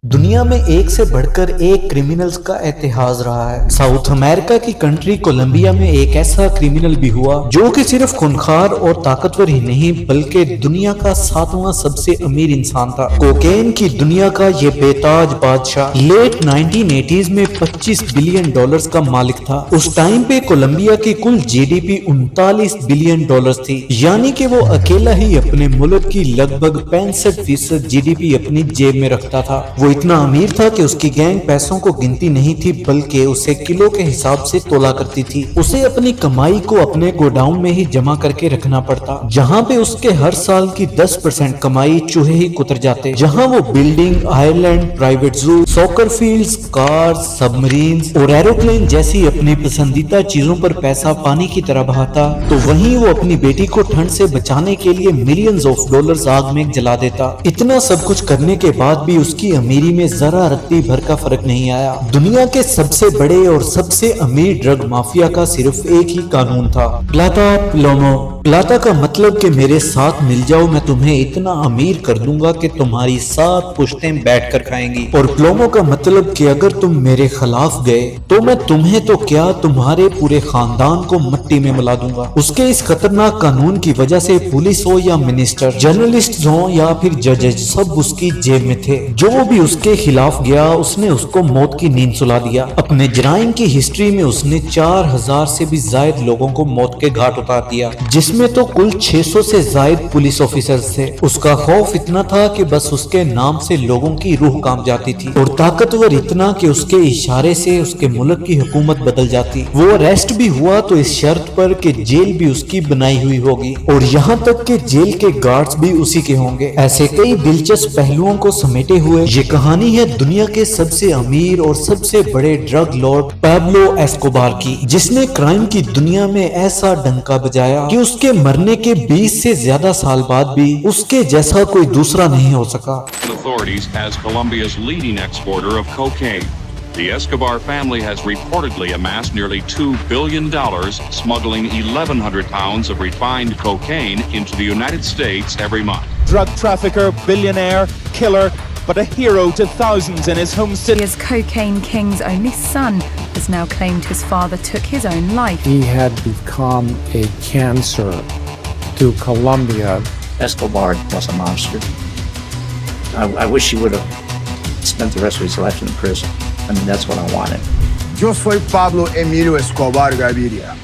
دنیا میں ایک سے بڑھ کر ایک کرمنلز کا اتحاد رہا ہے۔ ساؤتھ امریکہ کی کنٹری کولمبیا میں ایک ایسا کرمنل بھی ہوا جو کہ صرف خونخوار اور طاقتور ہی نہیں بلکہ دنیا کا 7واں سب سے امیر انسان تھا۔ کوکین کی دنیا کا یہ بے تاج بادشاہ لیٹ 1980s میں $25 بلین کا مالک تھا۔ اس ٹائم پہ کولمبیا کی کل جی ڈی پی $39 بلین تھی، یعنی کہ وہ اکیلا ہی اپنے ملک کی لگ بھگ 65% جی ڈی پی اپنی جیب میں رکھتا تھا۔ وہ اتنا امیر تھا کہ اس کی گینگ پیسوں کو گنتی نہیں تھی بلکہ اسے کلو کے حساب سے تولا کرتی تھی۔ اسے اپنی کمائی کو اپنے گوڈاؤن میں ہی جمع کر کے رکھنا پڑتا، جہاں پہ اس کے ہر سال کی 10% کمائی چوہے ہی کتر جاتے، جہاں وہ بلڈنگ، آئرلینڈ، پرائیویٹ زو، سوکر فیلڈز، کارز، سبمرینز اور ایروپلین جیسی اپنی پسندیدہ چیزوں پر پیسہ پانی کی طرح بہاتا، تو وہیں وہ اپنی بیٹی کو ٹھنڈ سے بچانے کے لیے ملینز آف ڈالرز آگ میں جلا دیتا۔ اتنا سب کچھ کرنے کے بعد بھی اس کی امیری میں ذرا رتی بھر کا فرق نہیں آیا۔ دنیا کے سب سے بڑے اور سب سے امیر ڈرگ مافیا کا صرف ایک ہی قانون تھا، پلاتا پلومو۔ پلاتا کا مطلب کہ میرے ساتھ مل جاؤ، میں تمہیں اتنا امیر کر دوں گا کہ تمہاری 7 پشتیں بیٹھ کر کھائیں گی، اور پلومو کا مطلب کہ اگر تم میرے خلاف گئے تو میں تمہیں تو کیا تمہارے پورے خاندان کو مٹی میں ملا دوں گا۔ اس کے اس خطرناک قانون کی وجہ سے پولیس ہو یا منسٹر، جرنلسٹ ہوں یا پھر ججز، سب اس کی جیب میں تھے۔ جو بھی اس کے خلاف گیا اس نے اس کو موت کی نیند سلا دیا۔ اپنے جرائم کی ہسٹری میں اس نے 4000 سے بھی زائد لوگوں کو موت کے گھاٹ اتار دیا، جس میں تو کل 600 سے زائد پولیس آفیسرز تھے۔ اس کا خوف اتنا تھا کہ بس اس کے نام سے لوگوں کی روح کانپ جاتی تھی، اور طاقتور اتنا کہ اس کے اشارے سے اس کے ملک کی حکومت بدل جاتی۔ وہ اریسٹ بھی ہوا تو اس شرط پر کہ جیل بھی اس کی بنائی ہوئی ہوگی، اور یہاں تک کہ جیل کے گارڈز بھی اسی کے ہوں گے۔ ایسے کئی دلچسپ پہلوؤں کو سمیٹے ہوئے یہ کہانی ہے دنیا کے سب سے امیر اور سب سے بڑے ڈرگ لارڈ پیبلو ایسکوبار کی، جس نے کرائم کی دنیا میں ایسا ڈنکا بجایا کہ اس کے مرنے کے 20 سے زیادہ سال بعد بھی اس کے جیسا کوئی دوسرا نہیں ہو سکا۔ Authorities as Colombia's leading exporter of cocaine. The Escobar family has reportedly amassed nearly $2 billion smuggling 1,100 pounds of refined cocaine into the United States every month. Drug trafficker, billionaire, killer, but a hero to thousands in his home city. As cocaine king's only son has now claimed his father took his own life. He had become a cancer to Colombia. Escobar was a monster. I wish he would have spent the rest of his life in prison. I mean, that's what I wanted. Yo soy Pablo Emilio Escobar Gaviria.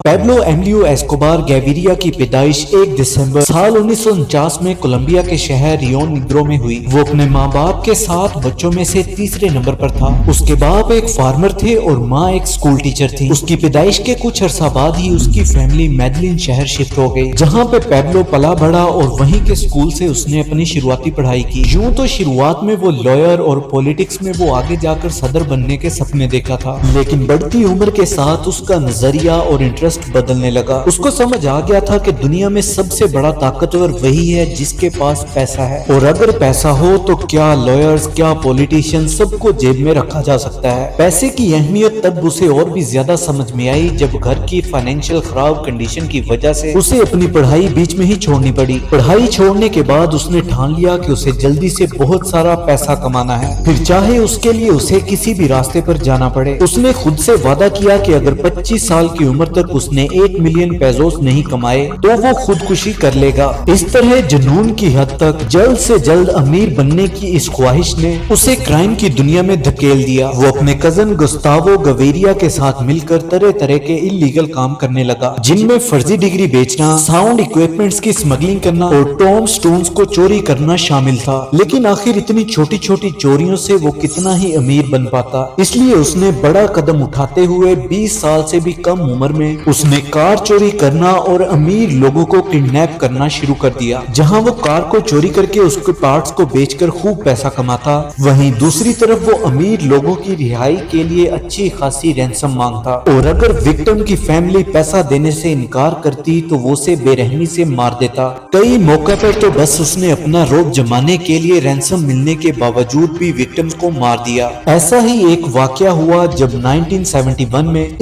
Pablo Emilio Escobar Gaviria کی پیدائش 1 دسمبر سال 1949 میں Colombia کے شہر Rio negro میں ہوئی۔ وہ اپنے ماں باپ کے 7 بچوں میں سے تیسرے نمبر پر تھا۔ اس کے باپ ایک فارمر تھے اور ماں ایک سکول ٹیچر تھی۔ اس کی پیدائش کے کچھ عرصہ بعد ہی اس کی فیملی میڈلین شہر شفٹ ہو گئی، جہاں پہ پیبلو پلا بڑھا اور وہیں کے سکول سے اس نے اپنی شروعاتی پڑھائی کی۔ یوں تو شروعات میں وہ لائر اور پولیٹکس میں وہ آگے جا کر صدر بننے کے سپنے دیکھا تھا، لیکن بڑھتی عمر کے ساتھ اس کا نظریہ اور انٹرسٹ بدلنے لگا۔ اس کو سمجھ آ گیا تھا کہ دنیا میں سب سے بڑا طاقتور وہی ہے جس کے پاس پیسہ ہے، اور اگر پیسہ ہو تو کیا لائرز، کیا پولیٹیشین، سب کو جیب میں رکھا جا سکتا ہے۔ پیسے کی اہمیت تب اسے اور بھی زیادہ سمجھ میں آئی جب گھر کی فائنینشیل خراب کنڈیشن کی وجہ سے اسے اپنی پڑھائی بیچ میں ہی چھوڑنی پڑی۔ پڑھائی چھوڑنے کے بعد اس نے ٹھان لیا کہ اسے جلدی سے بہت سارا پیسہ کمانا ہے، پھر چاہے اس کے لیے اسے کسی بھی راستے پر جانا پڑے۔ اس نے خود سے وعدہ کیا کہ اگر 25 سال کی عمر تک اس نے 1 ملین پیسوز نہیں کمائے تو وہ خودکشی کر لے گا۔ اس طرح جنون کی حد تک جلد سے جلد امیر بننے کی اس خواہش نے اسے کرائم کی دنیا میں دھکیل دیا۔ وہ اپنے کزن گستاوو گویریا کے ساتھ مل کر طرح طرح کے اللیگل کام کرنے لگا، جن میں فرضی ڈگری بیچنا، ساؤنڈ اکوپمنٹس کی سمگلنگ کرنا اور ٹوم سٹونز کو چوری کرنا شامل تھا۔ لیکن آخر اتنی چھوٹی چھوٹی چوریوں سے وہ کتنا ہی امیر بن پاتا، اس لیے اس نے بڑا قدم اٹھاتے ہوئے 20 سال سے بھی کم عمر میں اس نے کار چوری کرنا اور امیر لوگوں کو کڈنیپ کرنا شروع کر دیا۔ جہاں وہ کار کو چوری کر کے اس کے پارٹس کو بیچ کر خوب پیسہ کماتا، وہیں دوسری طرف وہ امیر لوگوں کی رہائی کے لیے اچھی خاصی رینسم مانگتا، اور اگر وکٹم کی فیملی پیسہ دینے سے انکار کرتی تو وہ اسے بے رحمی سے مار دیتا۔ کئی موقع پر تو بس اس نے اپنا روب جمانے کے لیے رینسم ملنے کے باوجود بھی وکٹمز کو مار دیا۔ ایسا ہی ایک واقعہ ہوا جب 1971 میں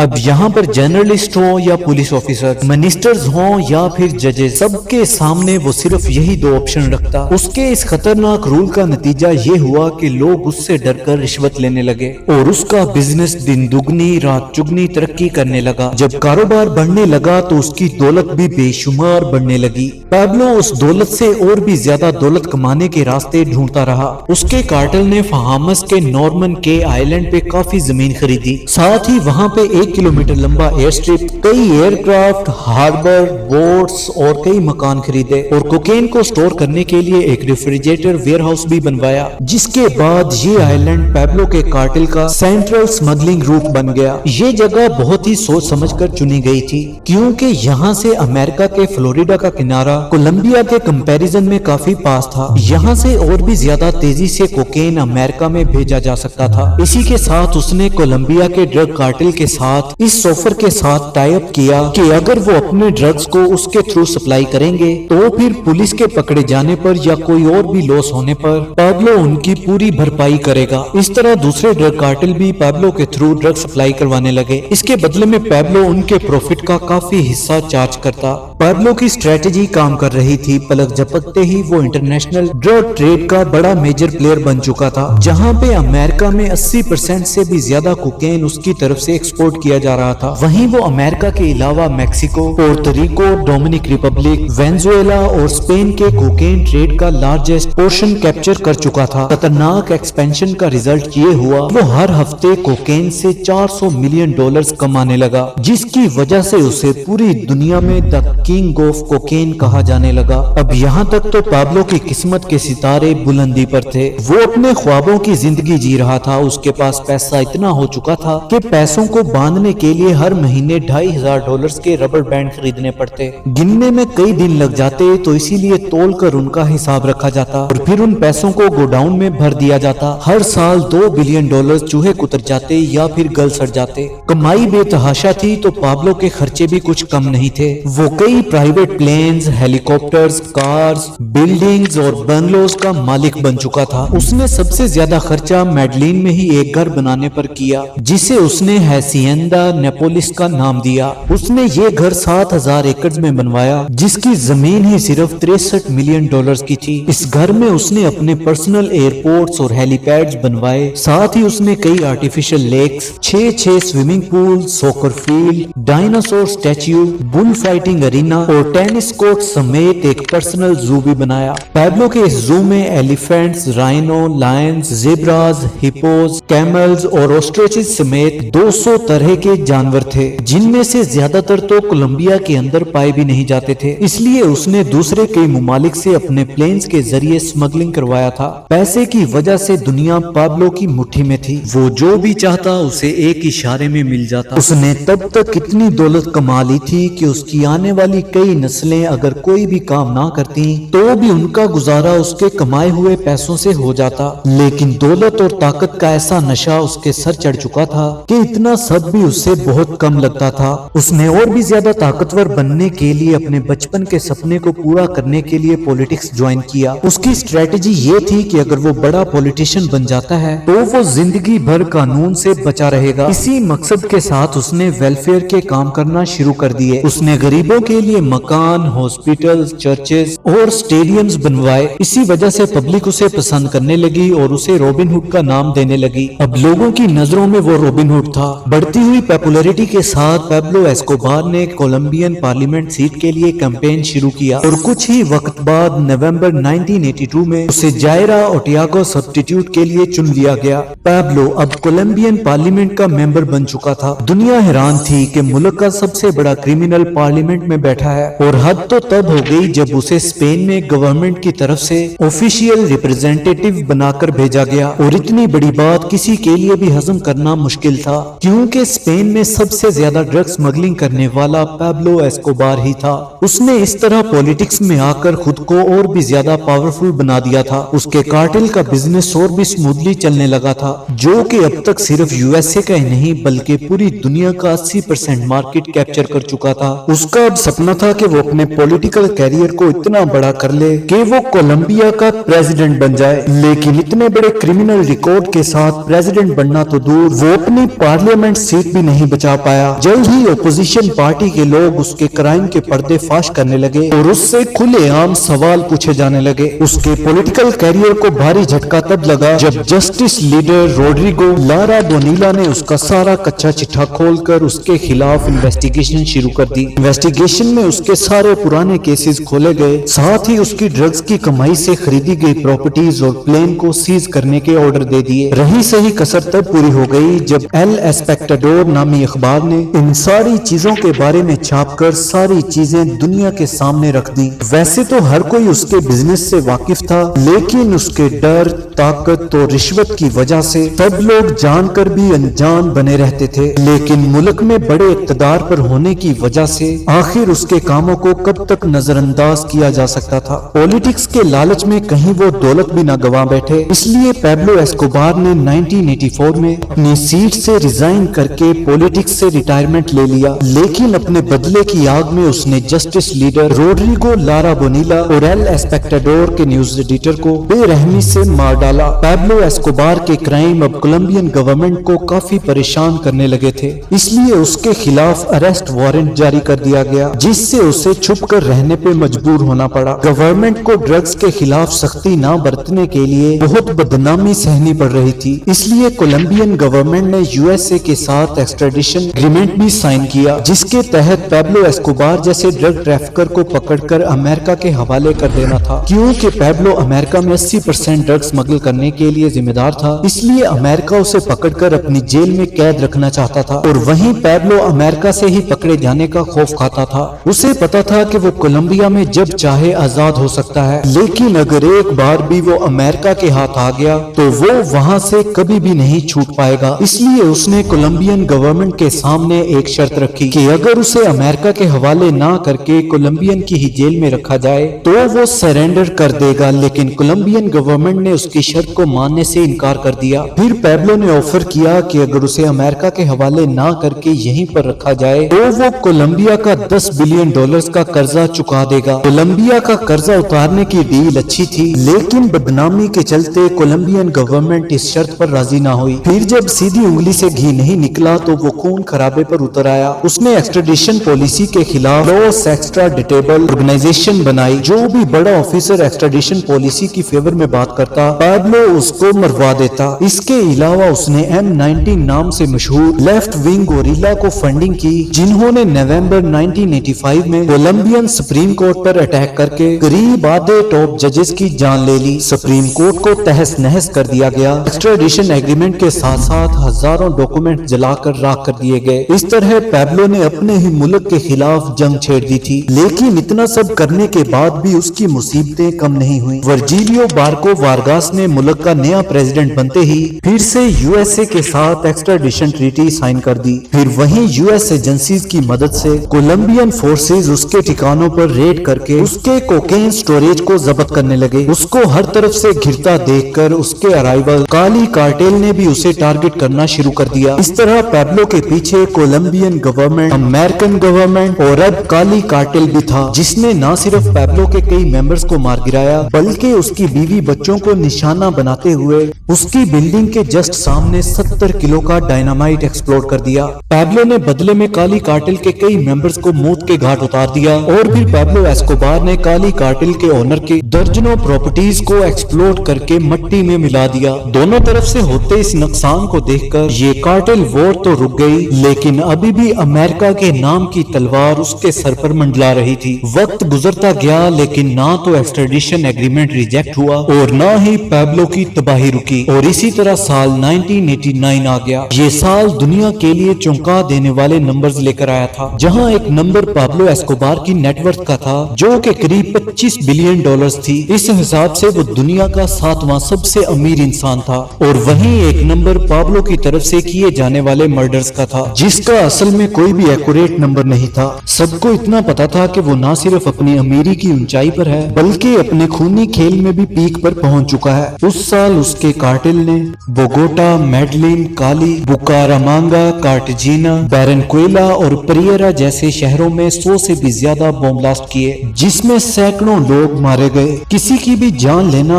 اب یہاں پر جرنلسٹ ہوں یا پولیس آفیسر، منسٹرز ہوں یا پھر ججز، سب کے سامنے وہ صرف یہی دو آپشن رکھتا۔ اس کے اس خطرناک رول کا نتیجہ یہ ہوا کہ لوگ اس سے ڈر کر رشوت لینے لگے اور اس کا بزنس دن دگنی رات چگنی ترقی کرنے لگا۔ جب کاروبار بڑھنے لگا تو اس کی دولت بھی بے شمار بڑھنے لگی۔ پیبلو اس دولت سے اور بھی زیادہ دولت کمانے کے راستے ڈھونڈتا رہا۔ اس کے کارٹل نے فہامس کے نارمن کے آئلینڈ پہ کافی زمین خریدی، ساتھ ہی وہاں پہ 1 کلومیٹر لمبا ایئر سٹرپ، کئی ایئر کرافٹ، ہاربر، بوٹس اور کئی مکان خریدے اور کوکین کو سٹور کرنے کے لیے ایک ریفریجریٹر ویئر ہاؤس بھی بنوایا، جس کے بعد یہ آئلینڈ پیبلو کے کارٹل کا سینٹرل سمگلنگ روٹ بن گیا۔ یہ جگہ بہت ہی سوچ سمجھ کر چنی گئی تھی کیونکہ یہاں سے امریکہ کے فلوریڈا کا کنارہ کولمبیا کے کمپیریزن میں کافی پاس تھا۔ یہاں سے اور بھی زیادہ تیزی سے کوکین امریکہ میں بھیجا جا سکتا تھا۔ اسی کے ساتھ اس نے کولمبیا کے ڈرگ کارٹل کے ساتھ اس سوفر کے ساتھ ٹائی اپ کیا کہ اگر وہ اپنے ڈرگز کو اس کے تھرو سپلائی کریں گے تو پھر پولیس کے پکڑے جانے پر یا کوئی اور بھی لاس ہونے پر پیبلو ان کی پوری بھرپائی کرے گا۔ اس طرح دوسرے ڈرگ کارٹل بھی پیبلو کے تھرو ڈرگ سپلائی کروانے لگے۔ اس کے بدلے میں پیبلو ان کے پروفٹ کا کافی حصہ چارج کرتا۔ پیبلو کی اسٹریٹجی کام کر رہی تھی، پلک جھپکتے ہی وہ انٹرنیشنل ڈرگ ٹریڈ کا بڑا میجر پلیئر بن چکا تھا، جہاں پہ امریکہ میں 80% سے بھی زیادہ کوکین اس کی طرف سے ایکسپورٹ کیا جا رہا تھا۔ وہیں وہ امریکہ کے علاوہ Mexico, Puerto Rico, Dominic republic, Venezuela اور اسپین کے کوکین ٹریڈ کا لارجسٹ پورشن کیپچر کر چکا تھا۔ خطرناک ایکسپینشن کا ریزلٹ یہ ہوا وہ ہر ہفتے کوکین سے $400 ملین کمانے لگا، جس کی وجہ سے اسے پوری دنیا میں دا کنگ آف کوکین کہا جانے لگا۔ اب یہاں تک تو پیبلو کی قسمت کے ستارے بلندی پر تھے، وہ اپنے خوابوں کی زندگی جی رہا تھا۔ اس کے پاس پیسہ اتنا ہو چکا تھا کہ پیسوں کو باندھنے کے لیے ہر مہینے $2,500 کے ربر بینڈ خریدنے پڑتے، گننے میں کئی دن لگ جاتے، تو اسی لیے تول کر ان کا حساب رکھا جاتا اور پھر ان پیسوں کو گوڈاؤن میں بھر دیا جاتا۔ ہر سال $2 بلین چوہے کتر جاتے یا پھر گل سڑ جاتے۔ کمائی بے تحاشا تھی تو پابلو کے خرچے بھی کچھ کم نہیں تھے۔ وہ کئی پرائیویٹ پلینز، ہیلی کاپٹرز، کارز، بلڈنگز اور بنگلوز کا مالک بن چکا تھا۔ اس نے سب سے زیادہ خرچہ میڈلین میں ہی ایک گھر بنانے پر کیا، جسے اس نے ہیسیندا نیپولس کا نام دیا۔ اس نے یہ گھر 7,000 ایکڑ میں بنوایا، جس کی زمین ہی صرف $63 ملین کی تھی۔ اس گھر میں اس نے اپنے پرسنل ایئرپورٹس اور ہیلی پیڈز بنوائے، ساتھ ہی اس نے کئی artificial leaks, 6 swimming pool, soccer field, dinosaur statue, بل فائٹنگ ارینا اور ٹینس کورٹ سمیت ایک پرسنل زو بھی بنایا۔ پیبلو کے اس زو میں ایلیفینٹس، رائنو، لائنز، زیبراز، ہپوز، کیملز اور آسٹرچز سمیت 200 طرح کے جانور تھے، جن میں سے زیادہ تر تو کولمبیا کے اندر پائے بھی نہیں جاتے تھے۔ اس لیے اس نے دوسرے کئی ممالک سے اپنے پلینز کے ذریعے سمگلنگ کروایا تھا۔ پیسے کی وجہ سے دنیا پیبلو کی مٹھی میں تھی، وہ جو بھی چاہتا اسے ایک اشارے میں مل جاتا۔ اس نے تب تک اتنی دولت کما لی تھی کہ اس کی آنے والی کئی نسلیں اگر کوئی بھی کام نہ کرتی تو بھی ان کا گزارا اس کے کمائے ہوئے پیسوں سے ہو جاتا۔ لیکن دولت اور طاقت کا ایسا نشہ اس کے سر چڑھ چکا تھا کہ اتنا سب بھی اس سے بہت کم لگتا تھا۔ اس نے اور بھی زیادہ طاقتور بننے کے لیے اپنے بچپن کے سپنے کو پورا کرنے کے لیے پولیٹکس جوائن کیا۔ اس کی اسٹریٹجی یہ تھی کہ اگر وہ بڑا پولیٹیشین بن جاتا ہے تو وہ زندگی بھر قانون سے بچا رہے گا۔ اسی مقصد کے ساتھ اس نے ویلفیئر کے کام کرنا شروع کر دیے۔ اس نے غریبوں کے لیے مکان، ہاسپٹل، چرچز اور سٹیڈیمز بنوائے۔ اسی وجہ سے پبلک اسے پسند کرنے لگی اور اسے روبن ہوڈ کا نام دینے لگی۔ اب لوگوں کی نظروں میں وہ روبن ہوڈ تھا۔ بڑھتی ہوئی پاپولیرٹی کے ساتھ پیبلو ایسکوبار نے کولمبین پارلیمنٹ سیٹ کے لیے کیمپین شروع کیا اور کچھ ہی وقت بعد نومبر 1982 میں اسے جائرا اوٹیاگو سبسٹیٹیوٹ کے لیے چن لیا گیا۔ پیبلو اب کولمبین پارلیمنٹ کا ممبر بن چکا تھا۔ دنیا حیران تھی کہ ملک کا سب سے بڑا کرمنل پارلیمنٹ میں بیٹھا ہے، اور حد تو تب ہو گئی جب اسے اسپین میں گورنمنٹ کی طرف سے آفیشیل ریپرزینٹیٹیو بنا کر بھیجا گیا، اور اتنی بڑی بات کسی کے لیے بھی ہضم کرنا مشکل تھا کیونکہ اسپین میں سب سے زیادہ ڈرگ سمگلنگ کرنے والا پیبلو ایسکوبار ہی تھا۔ اس نے اس طرح پولیٹکس میں آ کر خود کو اور بھی زیادہ پاورفل بنا دیا تھا۔ اس کے کارٹل کا بزنس اور بھی سموتھلی چلنے لگا تھا، جو کہ اب تک صرف USA کا ہی نہیں بلکہ پوری دنیا کا 80% مارکیٹ کیپچر کر چکا تھا۔ اس کا اب سپنا تھا کہ وہ اپنے پولیٹیکل کیریئر کو اتنا بڑا کر لے کہ وہ کولمبیا کا پریزیڈنٹ بن جائے، لیکن اتنے بڑے کرمنل ریکارڈ کے کے ساتھ پریزیڈنٹ بننا تو دور وہ اپنی پارلیمنٹ سیٹ بھی نہیں بچا پایا۔ جلد ہی اپوزیشن پارٹی کے لوگ اس کے کرائم کے پردے فاش کرنے لگے اور اس سے کھلے عام سوال پوچھے جانے لگے۔ اس کے پولیٹیکل کیریئر کو بھاری جھٹکا تب لگا جب جسٹس لیڈر روڈریگو لارا بونیلا نے اس کا سارا کچا چٹھا کھول کر اس کے خلاف انویسٹیگیشن شروع کر دی۔ انویسٹیگیشن میں اس کے سارے پرانے کیسز کھولے گئے، ساتھ ہی اس کی ڈرگز کی کمائی سے خریدی گئی پراپرٹیز اور پلین کو سیز کرنے کے آرڈر دے دیے۔ رہی صحیح کسر تب پوری ہو گئی جب ایل اسپیکٹاڈور نامی اخبار نے ان ساری چیزوں کے بارے میں چھاپ کر ساری چیزیں دنیا کے سامنے رکھ دی۔ ویسے تو ہر کوئی اس کے بزنس سے واقف تھا، لیکن اس کے ڈر، طاقت اور رشوت کی وجہ سے سب لوگ جان کر بھی انجان بنے رہتے تھے۔ لیکن ملک میں بڑے اقتدار پر ہونے کی وجہ سے آخر اس کے کاموں کو کب تک نظر انداز کیا جا سکتا تھا؟ پولیٹکس کے لالچ میں کہیں وہ دولت بھی نہ گوا بیٹھے، اس لیے پیبلو ایسکوبار نے 1984 میں اپنی سیٹ سے ریزائن کر کے پولیٹکس سے ریٹائرمنٹ لے لیا، لیکن اپنے بدلے کی آگ میں اس نے جسٹس لیڈر روڈریگو لارا بونیلا اور ایل اسپیکٹاڈور کے نیوز ایڈیٹر کو بے رحمی سے مار ڈالا۔ پیبلو ایسکوبار کے کرائم اب کولمبین گورنمنٹ کو کافی پریشان کرنے لگے تھے، اس لیے اس کے خلاف اریسٹ وارنٹ جاری کر دیا گیا، جس سے اسے چھپ کر رہنے پہ مجبور ہونا پڑا۔ گورنمنٹ کو ڈرگز کے خلاف سختی نہ برتنے کے لیے بہت بدنامی سہنی پڑ رہی تھی، اس لیے کولمبین گورنمنٹ نے یو ایس اے کے ساتھ ایکسٹریڈیشن ایگریمنٹ بھی سائن کیا، جس کے تحت پیبلو ایسکوبار جیسے ڈرگ ٹریفکر کو پکڑ کر امریکہ کے حوالے کر دینا تھا۔ کیونکہ پیبلو امریکہ میں 80% ڈرگ اسمگل کرنے کے لیے ذمہ دار تھا، اس لیے امریکہ اسے پکڑ کر اپنی جیل میں قید رکھنا چاہتا تھا، اور وہیں پیبلو امریکہ سے ہی پکڑے جانے کا خوف کھاتا تھا۔ اسے پتا تھا کہ وہ کولمبیا میں جب چاہے آزاد ہو سکتا ہے، لیکن اگر ایک بار بھی وہ امریکہ کے ہاتھ آ گیا تو وہ وہاں سے کبھی بھی نہیں چھوٹ پائے گا۔ اس لیے اس نے کولمبین گورنمنٹ کے سامنے ایک شرط رکھی کہ اگر اسے امریکہ کے حوالے نہ کر کے کولمبین کی ہی جیل میں رکھا جائے تو وہ سرینڈر کر دے گا، لیکن کولمبین گورنمنٹ نے اس کی شرط کو ماننے سے انکار کر دیا۔ پھر پیبلو نے آفر کیا کہ اگر اسے امریکہ کے حوالے نہ کر کے یہیں پر رکھا جائے تو وہ کولمبیا کا $10 بلین کا قرضہ چکا دے گا۔ کولمبیا کا قرضہ اتارنے کی ڈیل اچھی تھی، لیکن بدنامی کے چلتے کولمبین گورنمنٹ اس شرط پر راضی نہ ہوئی۔ پھر جب سیدھی انگلی سے گھی نہیں نکلا تو وہ خون خرابے پر اتر آیا۔ اس نے ایکسٹریڈیشن پالیسی کے خلاف لاس ایکسٹراڈیٹیبل آرگنائزیشن بنائی، جو بھی بڑا آفیسر ایکسٹریڈیشن پالیسی کی فیور میں بات کرتا پیبلو اس کو مروا دیتا۔ اس کے علاوہ اس نے M19 نام سے مشہور لیفٹ ونگ گوریلا کو فنڈنگ کی، جنہوں نے نومبر 1985 میں کولمبین سپریم کورٹ پر اٹیک کر کے قریب آدھے ٹاپ ججز کی جان لے لی۔ سپریم کورٹ کو تہس نہس کر دیا گیا۔ ایکسٹریڈیشن ایگریمنٹ کے ساتھ ساتھ ہزاروں ڈاکومنٹ جلا کر راکھ کر دیے گئے۔ اس طرح پیبلو نے اپنے ہی ملک کے خلاف جنگ چھیڑ دی تھی، لیکن اتنا سب کرنے کے بعد بھی اس کی مصیبتیں کم نہیں ہوئی۔ ورجیلیو بارکو وارگاس نے ملک کا نیا پریزیڈنٹ بنتے ہی پھر سے یو ایس اے کے ساتھ ایکسٹریڈیشن ٹریٹی سائن کر دی۔ پھر وہیں یو ایس ایجنسیز کی مدد سے کولمبین فورسز اس کے ٹھکانوں پر ریڈ کر کے اس کے کوکین سٹوریج کو ضبط کرنے لگے۔ اس کو ہر طرف سے گھرتا دیکھ کر اس کے ارائیول کالی کارٹیل نے بھی اسے ٹارگٹ کرنا شروع کر دیا۔ اس طرح پیبلو کے پیچھے کولمبین گورنمنٹ، امریکن گورنمنٹ اور اب کالی کارٹیل بھی تھا، جس نے نہ صرف پیبلو کے کئی ممبرز کو مار گرایا بلکہ اس کی بیوی بچوں کو نشانہ بناتے ہوئے اس کی بلڈنگ کے جسٹ سامنے 70 کلو کا ڈائنامائٹ ایکسپلوڈ کر دیا۔ پیبلو نے بدلے میں کالی کارٹل کے کئی ممبرز کو موت کے گھاٹ اتار دیا، اور پھر پیبلو ایسکوبار نے کالی کارٹل کے اونر کے درجنوں پراپرٹیز کو ایکسپلوڈ کر کے مٹی میں ملا دیا۔ دونوں طرف سے ہوتے اس نقصان کو دیکھ کر یہ کارٹل وار تو رک گئی، لیکن ابھی بھی امریکہ کے نام کی تلوار اس کے سر پر منڈلا رہی تھی۔ وقت گزرتا گیا، لیکن نہ تو ایکسٹریڈیشن ایگریمنٹ ریجیکٹ ہوا اور نہ ہی پیبلو کی تباہی رکی، اور اسی طرح سال 1989 آ گیا۔ یہ سال دنیا کے لیے چونکا دینے والے نمبرز لے کر آیا تھا، جہاں ایک نمبر پابلو ایسکوبار کی نیٹ ورتھ کا تھا جو کہ قریب $25 بلین تھی۔ اس حساب سے وہ دنیا کا 7واں سب سے امیر انسان تھا، اور وہیں ایک نمبر پابلو کی طرف سے کیے جانے والے مرڈرز کا تھا، جس کا اصل میں کوئی بھی ایکوریٹ نمبر نہیں تھا۔ سب کو اتنا پتا تھا کہ وہ نہ صرف اپنی امیری کی اونچائی پر ہے بلکہ اپنے خونی کھیل میں بھی پیک پر پہنچ چکا ہے۔ اس سال اس کے کارٹل نے بوگوٹا، میڈلین، کالی، بکارامانگا، کارٹجینا، بیرنکویلا اور پریرا جیسے شہروں میں 100 سے بھی زیادہ بم بلاسٹ کیے، جس میں سینکڑوں لوگ مارے گئے۔ کسی کی بھی جان لینا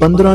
15